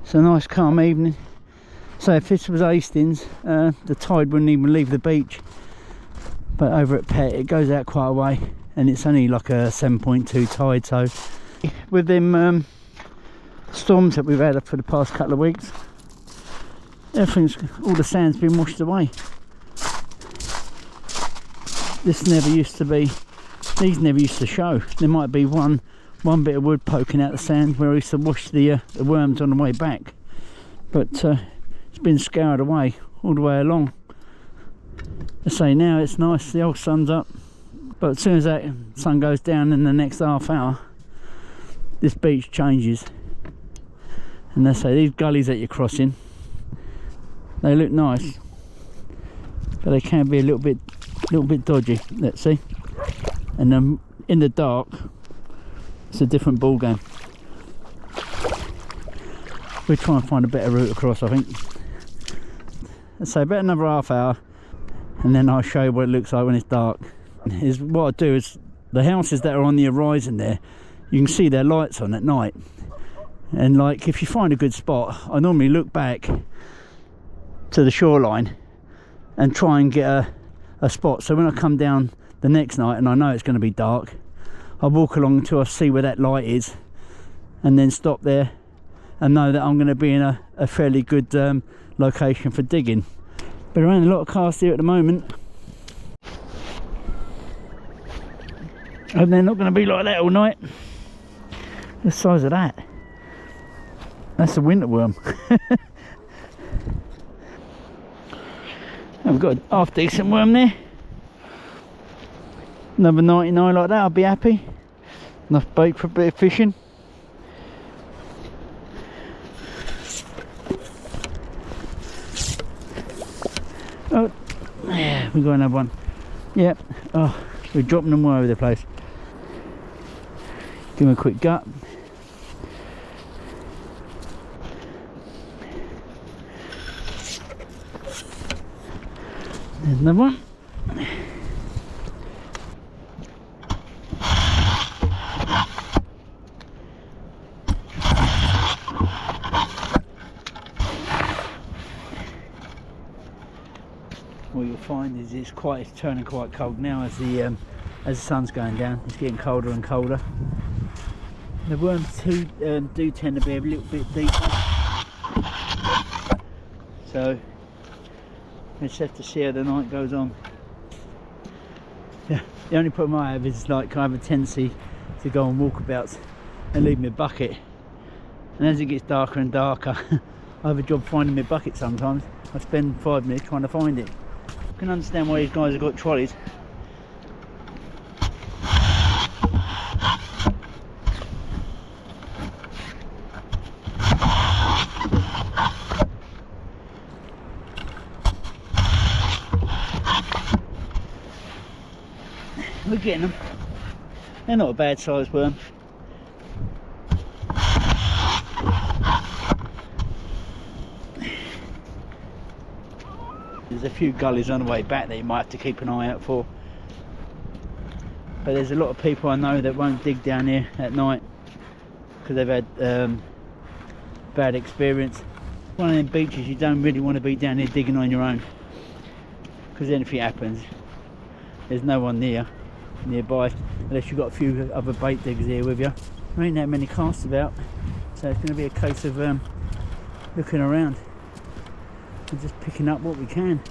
It's a nice calm evening. So if this was Hastings, the tide wouldn't even leave the beach. But over at Pett, it goes out quite a way, and it's only like a 7.2 tide. So with them storms that we've had for the past couple of weeks, all the sand's been washed away. This never used to be, these never used to show. There might be one bit of wood poking out the sand where I used to wash the worms on the way back, but it's been scoured away all the way along. I say now it's nice, the old sun's up, but as soon as that sun goes down in the next half hour, this beach changes. And they say these gullies that you're crossing, they look nice, but they can be a little bit dodgy. Let's see. And then in the dark, it's a different ball game. We'll try and find a better route across, I think. Let's say about another half hour, and then I'll show you what it looks like when it's dark. What I do is, the houses that are on the horizon there, you can see their lights on at night. And like, if you find a good spot, I normally look back to the shoreline and try and get a spot. So when I come down the next night and I know it's going to be dark, I walk along until I see where that light is, and then stop there and know that I'm going to be in a fairly good location for digging. But there ain't a lot of cast here at the moment, and they're not going to be like that all night. The size of that, that's a winter worm. I've got a half decent worm there. Another 99 like that, I'll be happy. Enough bait for a bit of fishing. Oh, yeah, we got another one. Yep. Oh, we're dropping them all over the place. Give them a quick gut. There's another one. What you'll find is it's turning quite cold now as the sun's going down. It's getting colder and colder. The worms too do tend to be a little bit deeper, so we just have to see how the night goes on. Yeah, the only problem I have is, like, I have a tendency to go on walkabouts and leave my bucket, and as it gets darker and darker, I have a job finding my bucket sometimes. I spend 5 minutes trying to find it. I can understand why these guys have got trolleys. We're getting them. They're not a bad sized worm. There's a few gullies on the way back that you might have to keep an eye out for. But there's a lot of people I know that won't dig down here at night because they've had bad experience. One of them beaches you don't really want to be down here digging on your own, because then if it happens, there's no one nearby, unless you've got a few other bait diggers here with you. There ain't that many casts about, so it's going to be a case of looking around and just picking up what we can.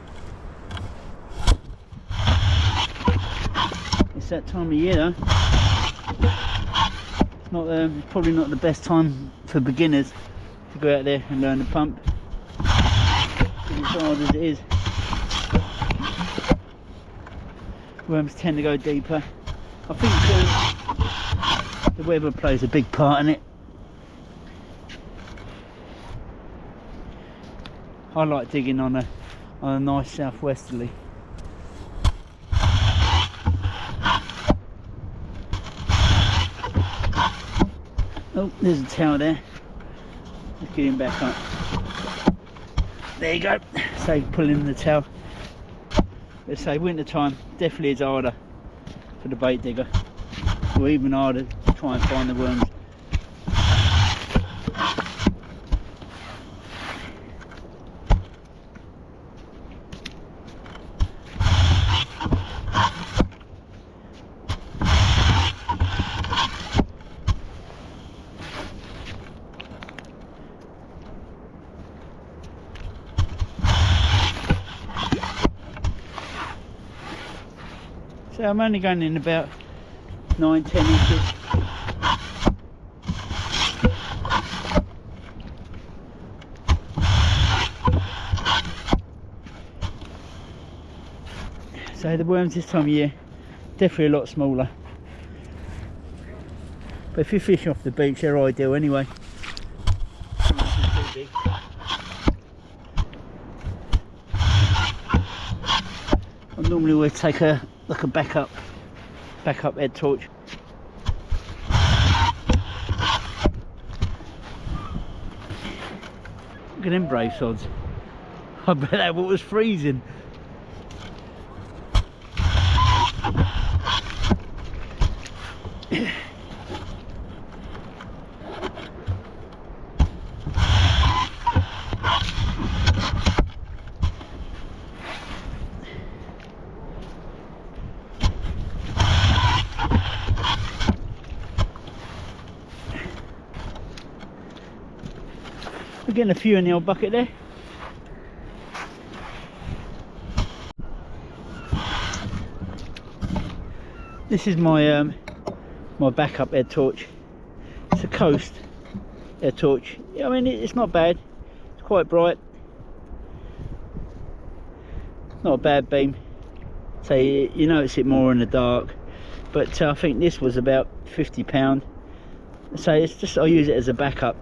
It's that time of year though. It's not it's probably not the best time for beginners to go out there and learn to pump, as hard as it is. Worms tend to go deeper. I think the weather plays a big part in it. I like digging on a nice southwesterly. Oh, there's a towel there. Let's get him back up. There you go. So pulling the towel. Let's say winter time definitely is harder for the bait digger, or even harder to try and find the worms. So I'm only going in about 9-10 inches. So the worms this time of year, definitely a lot smaller. But if you're fishing off the beach, they're ideal anyway. I normally would take a backup head torch. Look at them brave sods. I bet that water was freezing. We're getting a few in the old bucket there. This is my my backup head torch. It's a Coast head torch. I mean, it's not bad. It's quite bright. Not a bad beam. So you notice it more in the dark. But I think this was about £50. So it's just, I use it as a backup.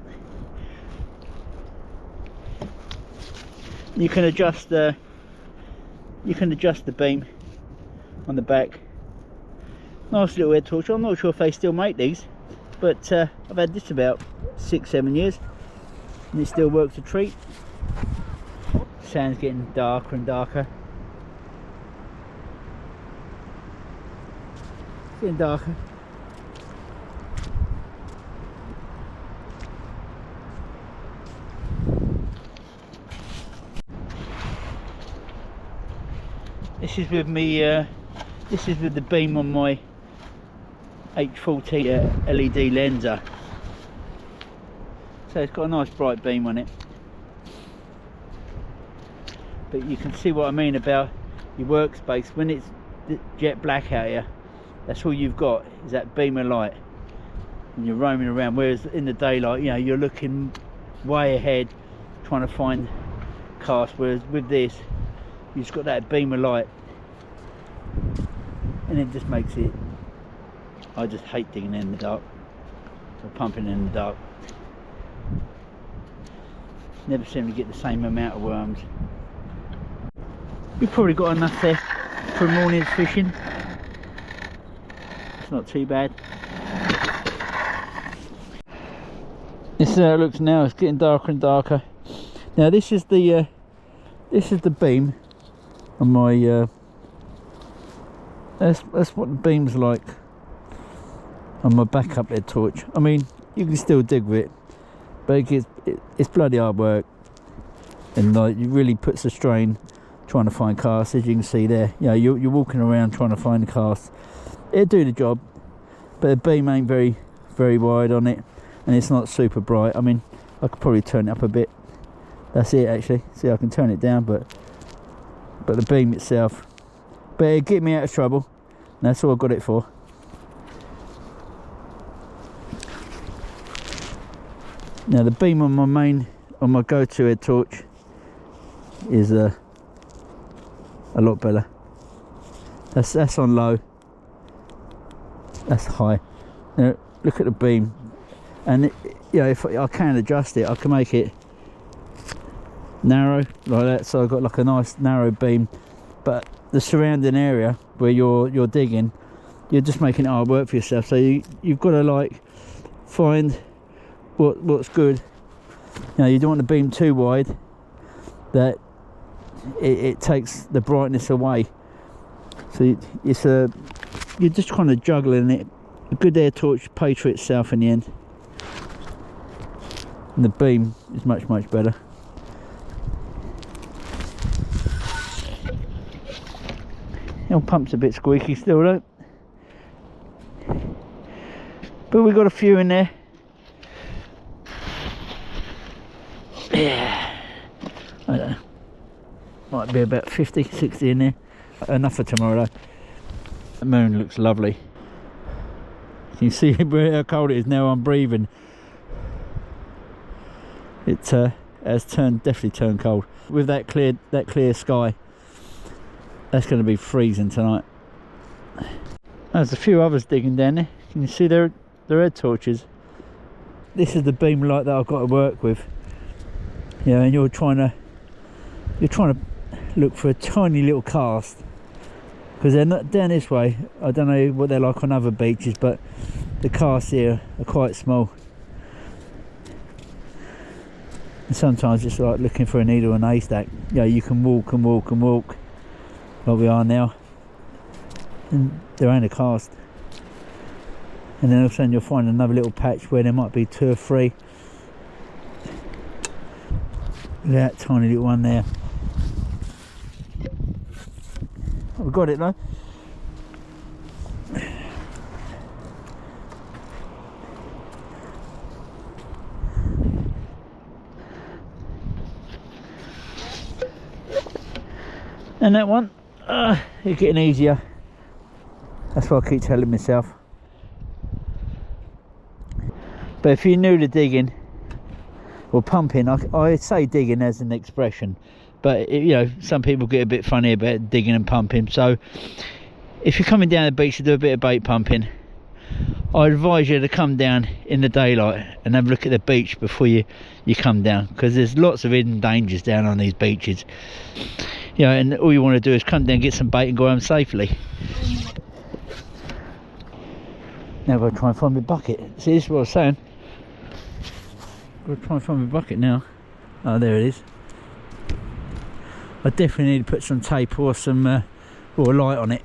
You can adjust the beam on the back. Nice little head torch. I'm not sure if they still make these, but I've had this about 6-7 years and it still works a treat. The sand's getting darker and darker. It's getting darker. This is with me. This is with the beam on my H40 LED lenser. So it's got a nice bright beam on it. But you can see what I mean about your workspace. When it's jet black out here, that's all you've got is that beam of light, and you're roaming around. Whereas in the daylight, you know, you're looking way ahead, trying to find cast. Whereas with this, you've just got that beam of light, and it just makes it. I just hate digging in the dark, or pumping in the dark. Never seem to get the same amount of worms. We've probably got enough there for a morning's fishing. It's not too bad. This is how it looks now. It's getting darker and darker. Now this is the beam on my. That's what the beam's like on my backup head torch. I mean, you can still dig with it, but it's bloody hard work, and like, it really puts a strain trying to find casts. As you can see there, you know, you're walking around trying to find the casts. It'll do the job, but the beam ain't very wide on it, and it's not super bright. I mean, I could probably turn it up a bit. That's it actually. See, I can turn it down, but the beam itself, but it'll get me out of trouble, and that's all I've got it for. Now the beam on my go-to head torch is a lot better. That's on low. That's high. Now look at the beam, and you know, if I can adjust it, I can make it narrow like that. So I've got like a nice narrow beam, but the surrounding area where you're digging, you're just making it hard work for yourself. So you've got to like find what's good. You know, you don't want the beam too wide that it takes the brightness away. So you're just kind of juggling it. A good air torch pays for itself in the end, and the beam is much better. The old pump's a bit squeaky still though, but we got a few in there. Yeah, I don't know, might be about 50-60 in there. Enough for tomorrow though. The moon looks lovely. You can see how cold it is now. I'm breathing. It has definitely turned cold. With that clear sky, that's going to be freezing tonight. There's a few others digging down there. Can you see their head torches? This is the beam light that I've got to work with. Yeah, and you're trying to look for a tiny little cast, because they're not down this way. I don't know what they're like on other beaches, but the casts here are quite small. And sometimes it's like looking for a needle in a haystack. Yeah, you can walk and walk and walk like we are now, and there ain't a cast. And then all of a sudden you'll find another little patch where there might be 2 or 3. Look at that tiny little one there. We've got it though. And that one, it's getting easier. That's what I keep telling myself. But if you're new to digging or pumping, I say digging as an expression, but you know, some people get a bit funny about digging and pumping. So if you're coming down the beach to do a bit of bait pumping, I advise you to come down in the daylight and have a look at the beach before you come down, because there's lots of hidden dangers down on these beaches. You know, and all you want to do is come down, get some bait and go home safely. Now I've got to try and find my bucket. See, this is what I was saying. I've got to try and find my bucket now. Oh, there it is. I definitely need to put some tape or some or a light on it.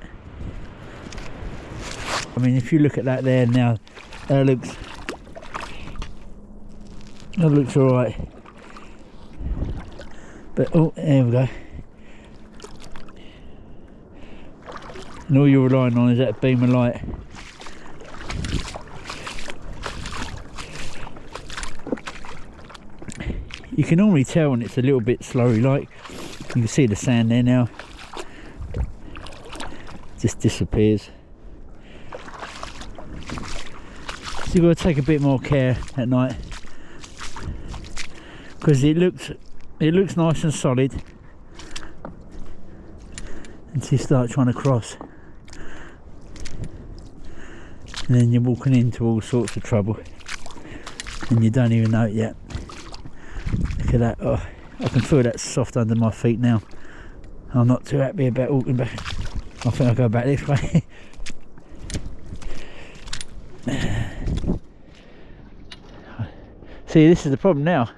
I mean, if you look at that there now, that looks alright. But oh, there we go. And all you're relying on is that beam of light. You can normally tell when it's a little bit slowy, like you can see the sand there now. Just disappears. So you've got to take a bit more care at night, because it looks nice and solid until you start trying to cross, and then you're walking into all sorts of trouble and you don't even know it yet. Look at that. Oh, I can feel that soft under my feet now. I'm not too happy about walking back. I think I'll go back this way. See, this is the problem now.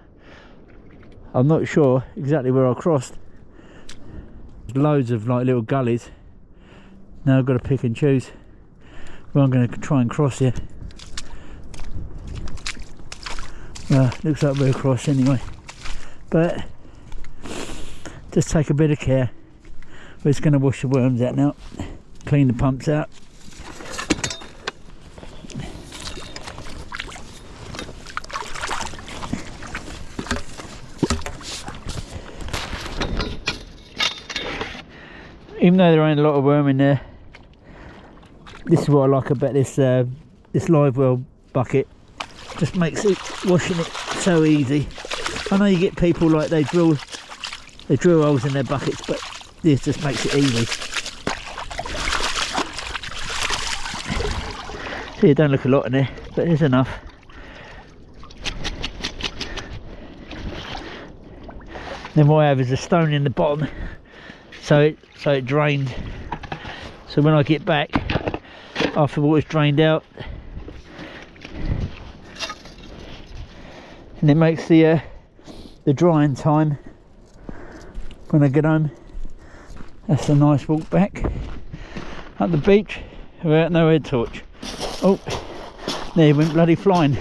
I'm not sure exactly where I crossed. There's loads of like little gullies. Now I've got to pick and choose where I'm going to try and cross here. Well, looks like we're across anyway. But just take a bit of care. We're just going to wash the worms out now. Clean the pumps out. Even though there ain't a lot of worm in there, this is what I like about this this live well bucket. Just makes it washing it so easy. I know you get people like they drill holes in their buckets, but this just makes it easy. See, it don't look a lot in there, but there's enough. Then what I have is a stone in the bottom, so it drained. So when I get back after the water's drained out, and it makes the drying time when I get home. That's a nice walk back up the beach without no head torch. Oh, there he went bloody flying.